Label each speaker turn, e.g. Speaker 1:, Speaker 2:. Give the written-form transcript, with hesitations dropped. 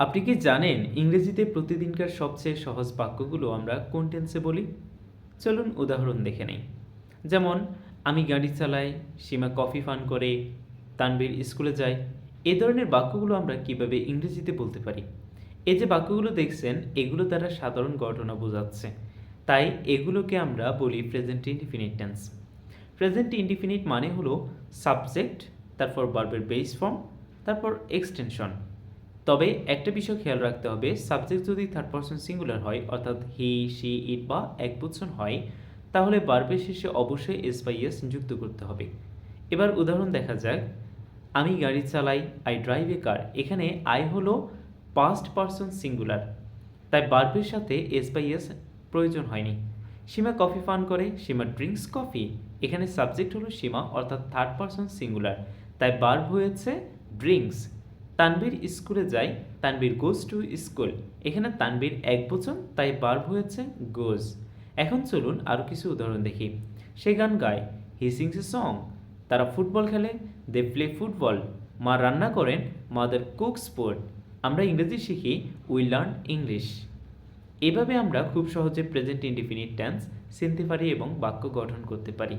Speaker 1: আপনি কি জানেন ইংরেজিতে প্রতিদিনকার সবচেয়ে সহজ বাক্যগুলো আমরা কোন টেন্সে বলি? চলুন উদাহরণ দেখে নেই। যেমন আমি গাড়ি চালাই, সীমা কফি পান করে, তানভীর স্কুলে যায়। এ ধরনের বাক্যগুলো আমরা কিভাবে ইংরেজিতে বলতে পারি? এই যে বাক্যগুলো দেখছেন এগুলো দ্বারা সাধারণ ঘটনা বোঝাচ্ছে, তাই এগুলোকে আমরা বলি present indefinite tense. Present indefinite মানে হলো সাবজেক্ট, তারপর ভার্বের বেস ফর্ম, তারপর এক্সটেনশন। তবে একটা বিষয় খেয়াল রাখতে হবে, সাবজেক্ট যদি থার্ড পারসন সিঙ্গুলার হয় অর্থাৎ হি, শি, ইট বা একবচন হয়, তাহলে ভার্বের শেষে অবশ্যই এস বা ইএস যুক্ত করতে হবে। এবার উদাহরণ দেখা যাক। আমি গাড়ি চালাই, আই ড্রাইভ এ কার। এখানে আই হলো পাস্ট পারসন সিঙ্গুলার, তাই ভার্বের সাথে এস বা ইএস প্রয়োজন হয়নি। সীমা কফি পান করে, সীমা ড্রিঙ্কস কফি। এখানে সাবজেক্ট হলো সীমা অর্থাৎ থার্ড পারসন সিঙ্গুলার, তাই ভার্ব হয়েছে ড্রিঙ্কস। তানভীর স্কুলে যায়, তানভীর গোজ টু স্কুল। এখানে তানভীর একবচন, তাই ভার্ব হয়েছে গোজ। এখন চলুন আরও কিছু উদাহরণ দেখি। সে গান গায়, হি সিংস এ সং। তারা ফুটবল খেলে, দে প্লে ফুটবল। মা রান্না করেন, মাদার কুকস ফুড। আমরা ইংরেজি শিখি, উই লার্ন ইংলিশ। এভাবে আমরা খুব সহজে প্রেজেন্ট ইনডিফিনিট টেন্স চিনতে পারি এবং বাক্য গঠন করতে পারি।